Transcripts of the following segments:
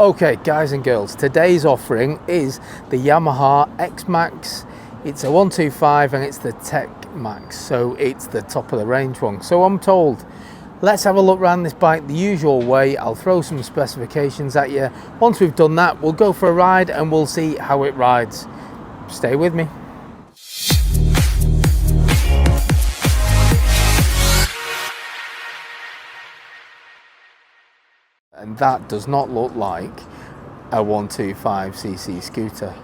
Okay guys and girls, today's offering is the Yamaha XMax. It's a 125 and it's the TechMax, so it's the top of the range one. So I'm told, let's have a look around this bike the usual way. I'll throw some specifications at you. Once we've done that, we'll go for a ride and we'll see how it rides. Stay with me. And that does not look like a 125cc scooter,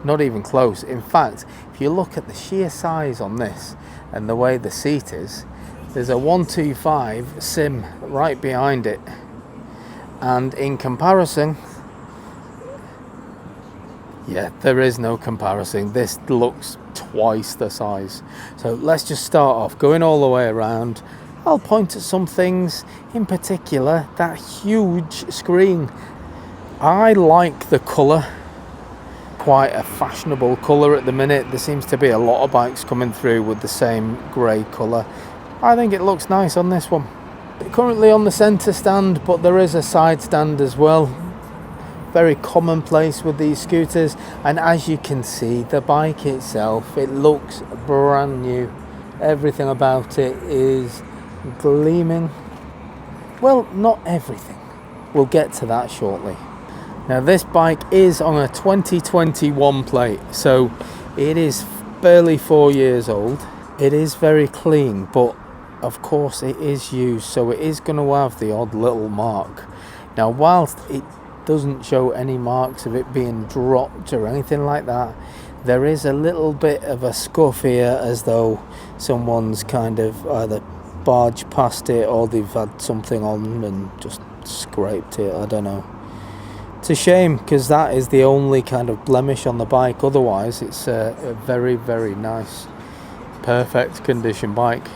not even close. In fact, if you look at the sheer size on this and the way the seat is, there's a 125 sim right behind it, and in comparison, yeah, there is no comparison. This looks twice the size. So let's just start off going all the way around. I'll point at some things, in particular that huge screen. I like the colour, quite a fashionable colour at the minute. There seems to be a lot of bikes coming through with the same grey colour. I think it looks nice on this one. Currently on the centre stand, but there is a side stand as well. Very commonplace with these scooters, and as you can see, the bike itself, it looks brand new. Everything about it is gleaming. Well, not everything. We'll get to that shortly. Now this bike is on a 2021 plate, so it is barely 4 years old. It is very clean, but of course it is used, so it is going to have the odd little mark. Now whilst it doesn't show any marks of it being dropped or anything like that, there is a little bit of a scuff here, as though someone's kind of either barged past it or they've had something on and just scraped it. I don't know. It's a shame, because that is the only kind of blemish on the bike. Otherwise it's a very, very nice, perfect condition bike.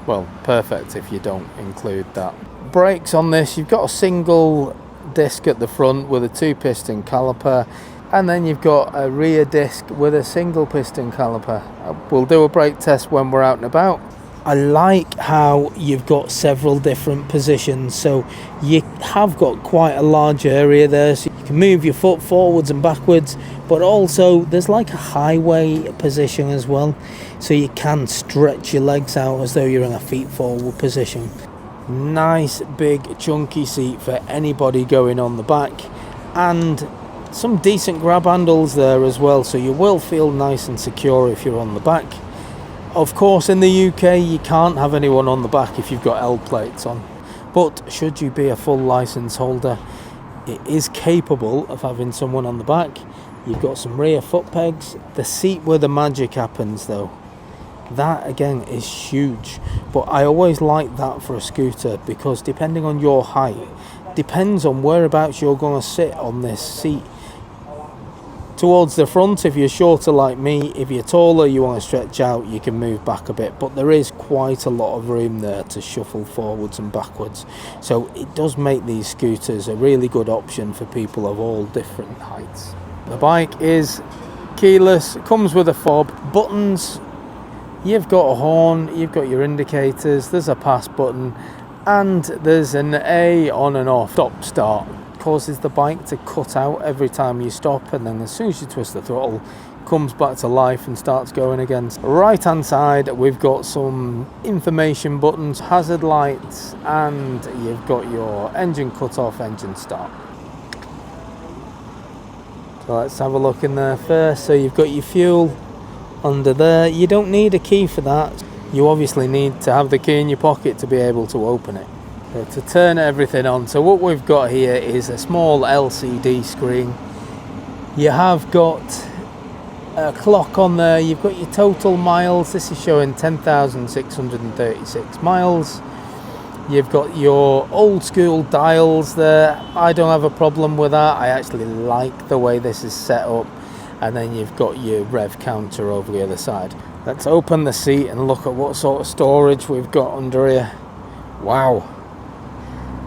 Well, perfect if you don't include that. Brakes on this, you've got a single disc at the front with a 2-piston caliper, and then you've got a rear disc with a single piston caliper. We'll do a brake test when we're out and about. I like how you've got several different positions, so you have got quite a large area there, so you can move your foot forwards and backwards, but also there's like a highway position as well, so you can stretch your legs out as though you're in a feet forward position. Nice big chunky seat for anybody going on the back, and some decent grab handles there as well, so you will feel nice and secure if you're on the back. Of course, in the UK, you can't have anyone on the back if you've got L plates on. But should you be a full license holder, it is capable of having someone on the back. You've got some rear foot pegs. The seat where the magic happens, though, that again is huge. But I always like that for a scooter, because depending on your height, depends on whereabouts you're going to sit on this seat. Towards the front, if you're shorter like me, if you're taller, you want to stretch out, you can move back a bit, but there is quite a lot of room there to shuffle forwards and backwards, so it does make these scooters a really good option for people of all different heights. The bike is keyless, it comes with a fob, buttons, you've got a horn, you've got your indicators, there's a pass button, and there's an A on and off, stop start. Causes the bike to cut out every time you stop, and then as soon as you twist the throttle, comes back to life and starts going again. Right hand side, we've got some information buttons, hazard lights, and you've got your engine cut off, engine start. So let's have a look in there first. So you've got your fuel under there. You don't need a key for that. You obviously need to have the key in your pocket to be able to open it. So to turn everything on, so what we've got here is a small LCD screen. You have got a clock on there, you've got your total miles, this is showing 10,636 miles. You've got your old school dials there. I don't have a problem with that, I actually like the way this is set up. And then you've got your rev counter over the other side. Let's open the seat and look at what sort of storage we've got under here. Wow.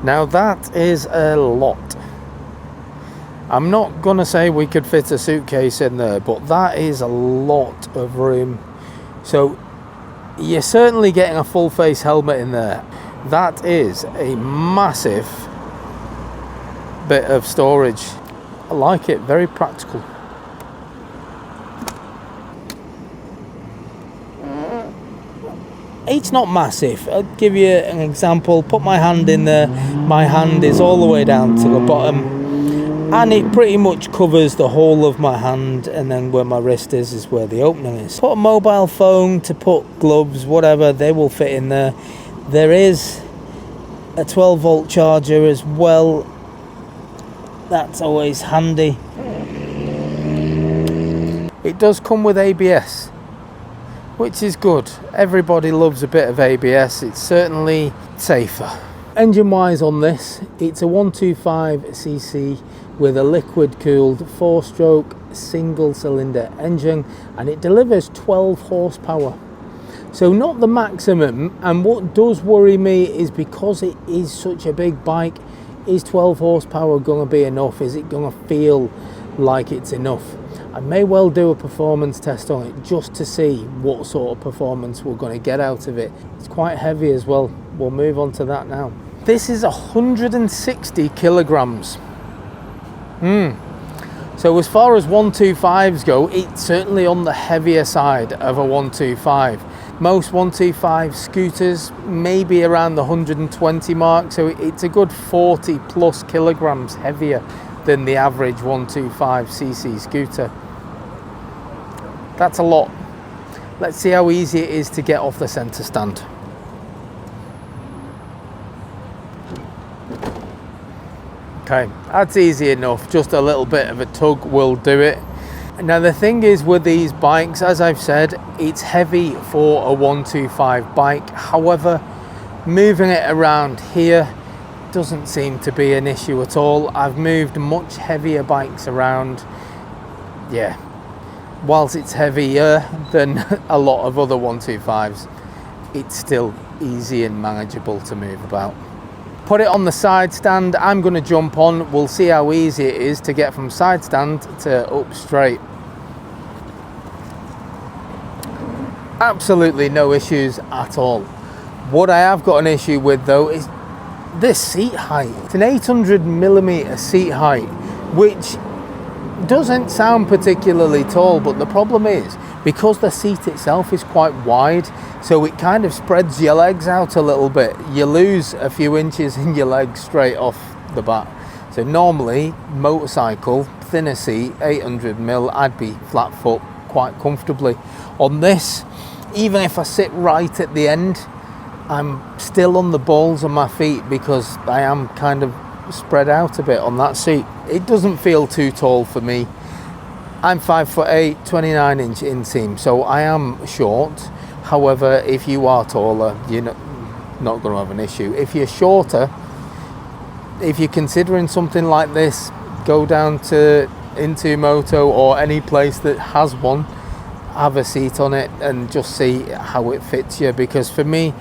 Now that is a lot. I'm not gonna say we could fit a suitcase in there, but that is a lot of room. So you're certainly getting a full face helmet in there. That is a massive bit of storage. I like it, very practical. It's not massive. I'll give you an example. Put my hand in there. My hand is all the way down to the bottom, and it pretty much covers the whole of my hand, and then where my wrist is where the opening is. Put a mobile phone, to put gloves, whatever, they will fit in there. There is a 12-volt charger as well. That's always handy. It does come with ABS, which is good. Everybody loves a bit of ABS. It's certainly safer. Engine wise on this, it's a 125cc with a liquid cooled 4-stroke single cylinder engine, and it delivers 12 horsepower. So not the maximum, and what does worry me is because it is such a big bike, is 12 horsepower going to be enough? Is it going to feel like it's enough? I may well do a performance test on it just to see what sort of performance we're going to get out of it. It's quite heavy as well. We'll move on to that now. This is 160 kilograms. So as far as 125s go, it's certainly on the heavier side of a 125. Most 125 scooters may be around the 120 mark, so it's a good 40 plus kilograms heavier than the average 125cc scooter. That's a lot. Let's see how easy it is to get off the centre stand. Okay, that's easy enough. Just a little bit of a tug will do it. Now the thing is with these bikes, as I've said, it's heavy for a 125 bike. However, moving it around here doesn't seem to be an issue at all. I've moved much heavier bikes around. Yeah, whilst it's heavier than a lot of other 125s, it's still easy and manageable to move about. Put it on the side stand. I'm going to jump on. We'll see how easy it is to get from side stand to up straight. Absolutely no issues at all. What I have got an issue with though is this seat height. It's an 800mm seat height, which doesn't sound particularly tall, but the problem is because the seat itself is quite wide, so it kind of spreads your legs out a little bit. You lose a few inches in your legs straight off the bat. So normally motorcycle, thinner seat, 800mm, I'd be flat foot quite comfortably. On this, even if I sit right at the end, I'm still on the balls of my feet because I am kind of spread out a bit on that seat. It doesn't feel too tall for me. I'm 5'8", 29-inch inseam, so I am short. However, if you are taller, you're not going to have an issue. If you're shorter, if you're considering something like this, go down to Into Moto or any place that has one, have a seat on it and just see how it fits you, because for me,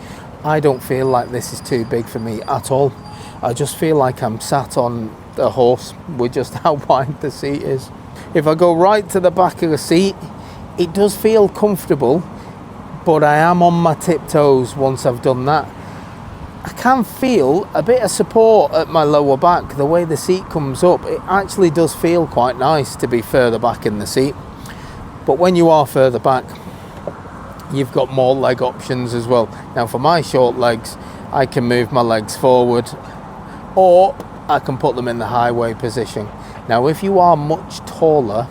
I don't feel like this is too big for me at all. I just feel like I'm sat on a horse with just how wide the seat is. If I go right to the back of the seat, it does feel comfortable, but I am on my tiptoes once I've done that. I can feel a bit of support at my lower back. The way the seat comes up, it actually does feel quite nice to be further back in the seat. But when you are further back, you've got more leg options as well. Now for my short legs, I can move my legs forward, or I can put them in the highway position. Now if you are much taller,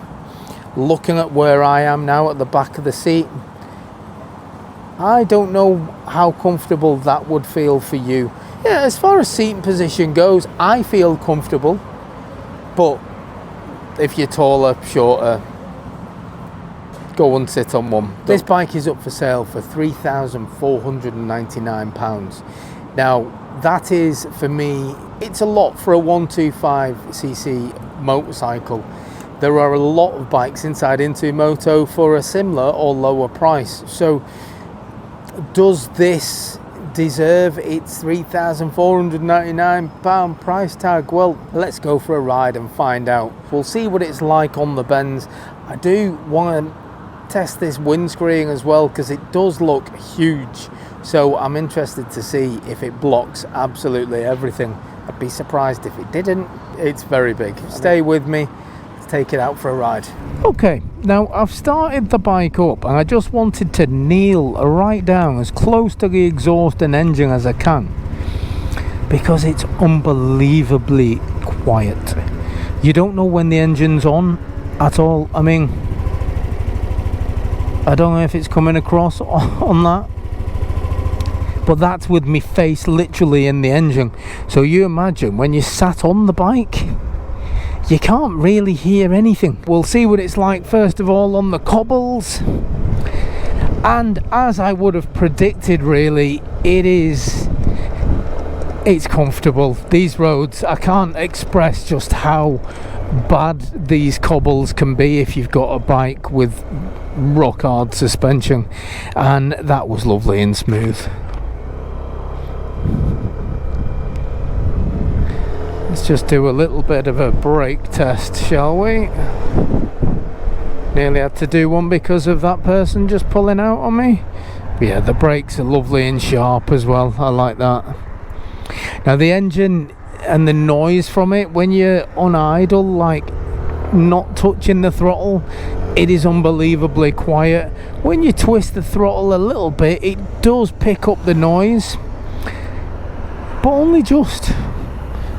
looking at where I am now at the back of the seat, I don't know how comfortable that would feel for you. Yeah, as far as seating position goes, I feel comfortable, but if you're taller, shorter, go and sit on one. This bike is up for sale for £3,499. Now that is, for me, it's a lot for a 125cc motorcycle. There are a lot of bikes inside Into Moto for a similar or lower price. So does this deserve its £3,499 price tag? Well, let's go for a ride and find out. We'll see what it's like on the bends. I do want to test this windscreen as well because it does look huge. So I'm interested to see if it blocks absolutely everything I'd be surprised if it didn't. It's very big. Stay with me, let's take it out for a ride. Okay, now I've started the bike up and I just wanted to kneel right down as close to the exhaust and engine as I can, because it's unbelievably quiet. You don't know when the engine's on at all. I mean, I don't know if it's coming across on that, but that's with me face literally in the engine. So you imagine when you're sat on the bike, you can't really hear anything. We'll see what it's like first of all on the cobbles. And as I would have predicted, really, it's comfortable. These roads, I can't express just how bad these cobbles can be if you've got a bike with rock hard suspension, and that was lovely and smooth. Let's just do a little bit of a brake test, shall we? Nearly had to do one because of that person just pulling out on me. But yeah, the brakes are lovely and sharp as well. I like that. Now the engine and the noise from it when you're on idle, like not touching the throttle, it is unbelievably quiet. When you twist the throttle a little bit, it does pick up the noise, but only just.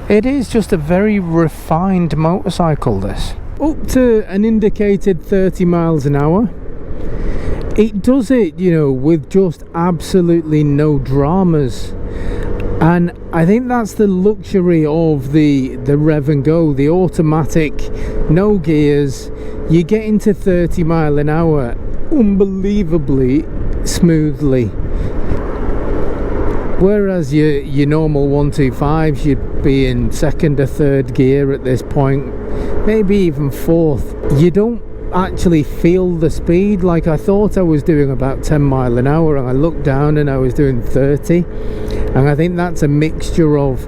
It is just a very refined motorcycle, this. Up to an indicated 30 miles an hour. It does it, you know, with just absolutely no dramas. And I think that's the luxury of the rev and go, the automatic, no gears. You get into 30 mile an hour unbelievably smoothly. Whereas your normal 125s, you'd be in second or third gear at this point, maybe even fourth. You don't actually feel the speed. Like, I thought I was doing about 10 mile an hour and I looked down and I was doing 30. And I think that's a mixture of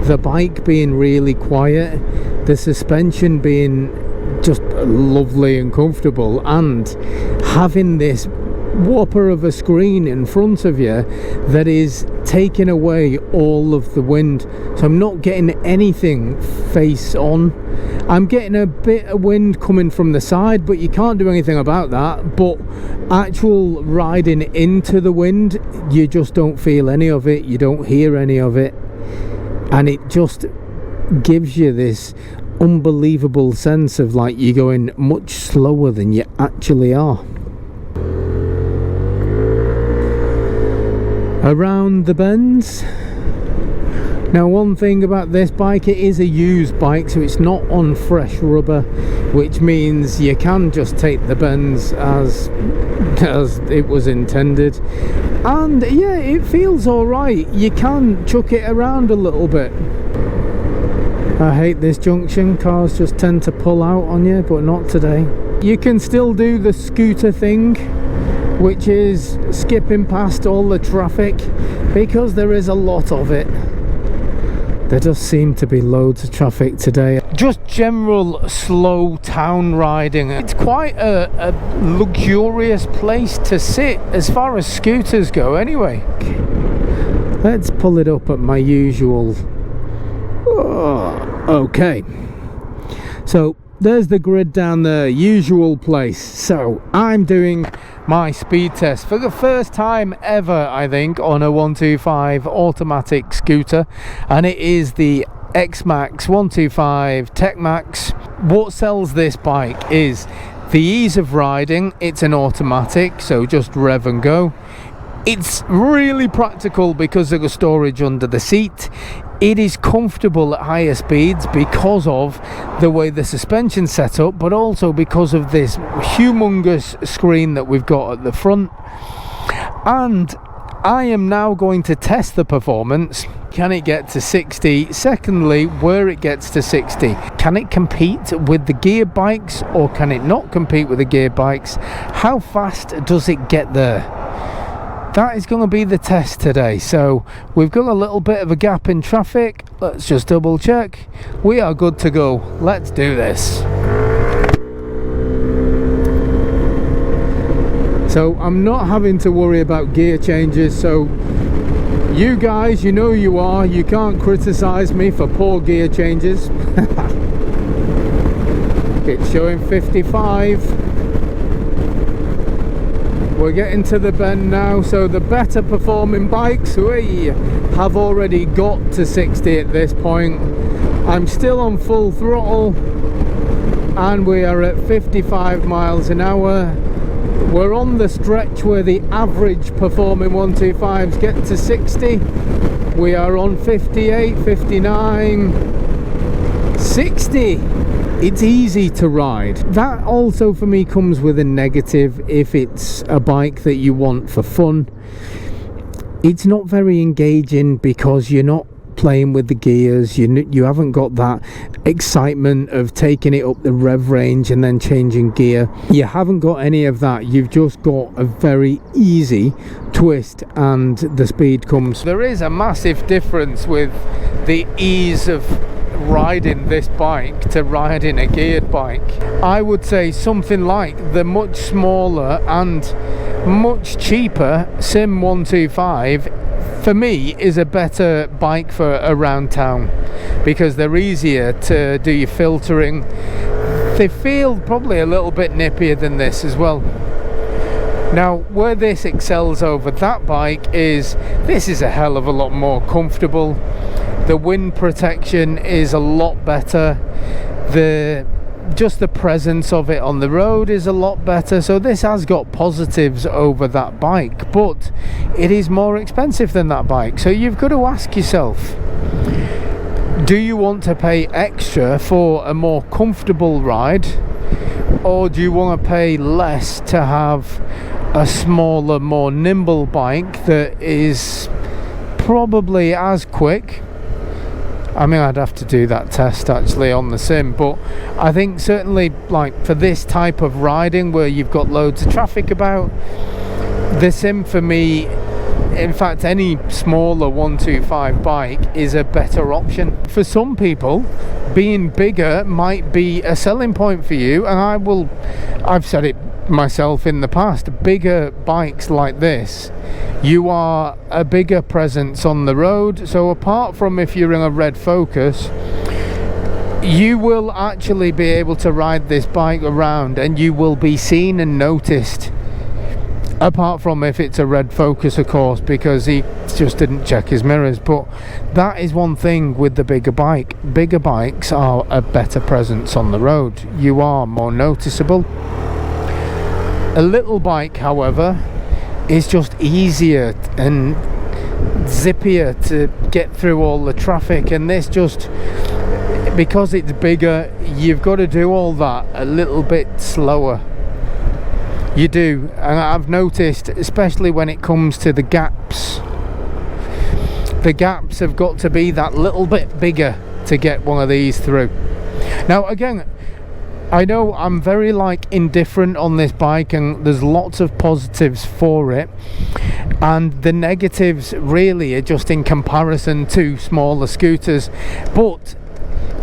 the bike being really quiet, the suspension being just lovely and comfortable, and having this whopper of a screen in front of you that is taking away all of the wind. So I'm not getting anything face on. I'm getting a bit of wind coming from the side, but you can't do anything about that. But actual riding into the wind, you just don't feel any of it, you don't hear any of it, and it just gives you this unbelievable sense of like you're going much slower than you actually are. Around the bends. Now, one thing about this bike, it is a used bike, so it's not on fresh rubber, which means you can just take the bends as it was intended. And yeah, it feels alright. You can chuck it around a little bit. I hate this junction. Cars just tend to pull out on you, but not today. You can still do the scooter thing, which is skipping past all the traffic, because there is a lot of it. There does seem to be loads of traffic today. Just general slow town riding. It's quite a luxurious place to sit as far as scooters go anyway. Let's pull it up at my usual. Okay, so there's the grid down there, usual place. So I'm doing my speed test for the first time ever, I think, on a 125 automatic scooter, and it is the XMax 125 TechMax. What sells this bike is the ease of riding. It's an automatic, so just rev and go. It's really practical because of the storage under the seat. It is comfortable at higher speeds because of the way the suspension's set up, but also because of this humongous screen that we've got at the front. And I am now going to test the performance. Can it get to 60? Secondly, where it gets to 60. Can it compete with the gear bikes, or can it not compete with the gear bikes? How fast does it get there? That is going to be the test today. So we've got a little bit of a gap in traffic. Let's just double check. We are good to go. Let's do this. So I'm not having to worry about gear changes, so You guys, you know you are. You can't criticize me for poor gear changes. It's showing 55. We're getting to the bend now, so the better performing bikes we have already got to 60 at this point. I'm still on full throttle and we are at 55 miles an hour. We're on the stretch where the average performing 125s get to 60. We are on 58, 59, 60. It's easy to ride. That also for me comes with a negative if it's a bike that you want for fun. It's not very engaging because you're not playing with the gears, you haven't got that excitement of taking it up the rev range and then changing gear. You haven't got any of that. You've just got a very easy twist and the speed comes. There is a massive difference with the ease of riding this bike to riding a geared bike. I would say something like the much smaller and much cheaper Sim 125 for me is a better bike for around town because they're easier to do your filtering. They feel probably a little bit nippier than this as well. Now where this excels over that bike is this is a hell of a lot more comfortable. The wind protection is a lot better. Just the presence of it on the road is a lot better. So this has got positives over that bike, but it is more expensive than that bike. So you've got to ask yourself, do you want to pay extra for a more comfortable ride, or do you want to pay less to have a smaller, more nimble bike that is probably as quick? I mean, I'd have to do that test actually on the Sim, but I think certainly like for this type of riding where you've got loads of traffic about, the Sim for me, in fact any smaller 125 bike is a better option. For some people, being bigger might be a selling point for you, and I've said it myself in the past, bigger bikes like this, you are a bigger presence on the road. So apart from if you're in a red Focus, you will actually be able to ride this bike around and you will be seen and noticed, apart from if it's a red Focus of course, because he just didn't check his mirrors. But that is one thing with the bigger bike. Bigger bikes are a better presence on the road. You are more noticeable. A little bike, however, is just easier and zippier to get through all the traffic, and this just, because it's bigger, you've got to do all that a little bit slower. You do, and I've noticed, especially when it comes to the gaps have got to be that little bit bigger to get one of these through. Now again, I know I'm very indifferent on this bike, and there's lots of positives for it, and the negatives really are just in comparison to smaller scooters. But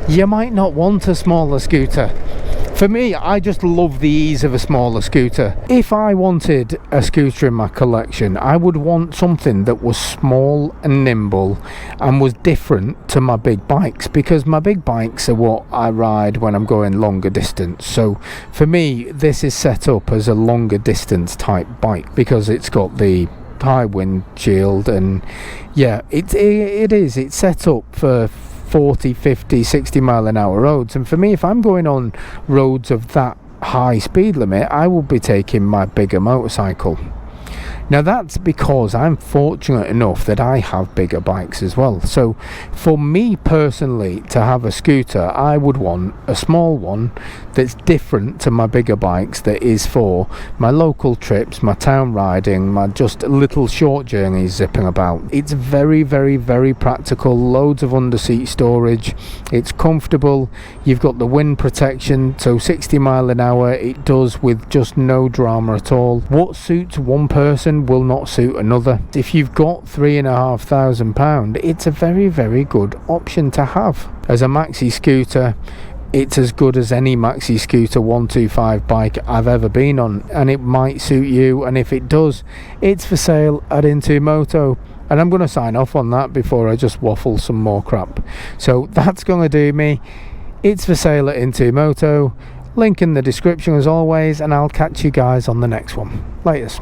you might not want a smaller scooter. For me, I just love the ease of a smaller scooter. If I wanted a scooter in my collection, I would want something that was small and nimble and was different to my big bikes, because my big bikes are what I ride when I'm going longer distance. So for me, this is set up as a longer distance type bike because it's got the high windshield, and yeah, it's set up for 40, 50, 60 mile an hour roads. And for me, if I'm going on roads of that high speed limit, I will be taking my bigger motorcycle. Now that's because I'm fortunate enough that I have bigger bikes as well. So for me personally to have a scooter, I would want a small one that's different to my bigger bikes, that is for my local trips, my town riding, my just little short journeys zipping about. It's very, very, very practical, loads of under-seat storage, it's comfortable, you've got the wind protection, so 60 mile an hour it does with just no drama at all. What suits one person will not suit another. If you've got £3,500, it's a very, very good option to have. As a Maxi scooter, it's as good as any Maxi scooter 125 bike I've ever been on, and it might suit you, and if it does, it's for sale at Into Moto. And I'm going to sign off on that before I just waffle some more crap. So that's going to do me. It's for sale at Intumoto. Link in the description as always, and I'll catch you guys on the next one. Laters.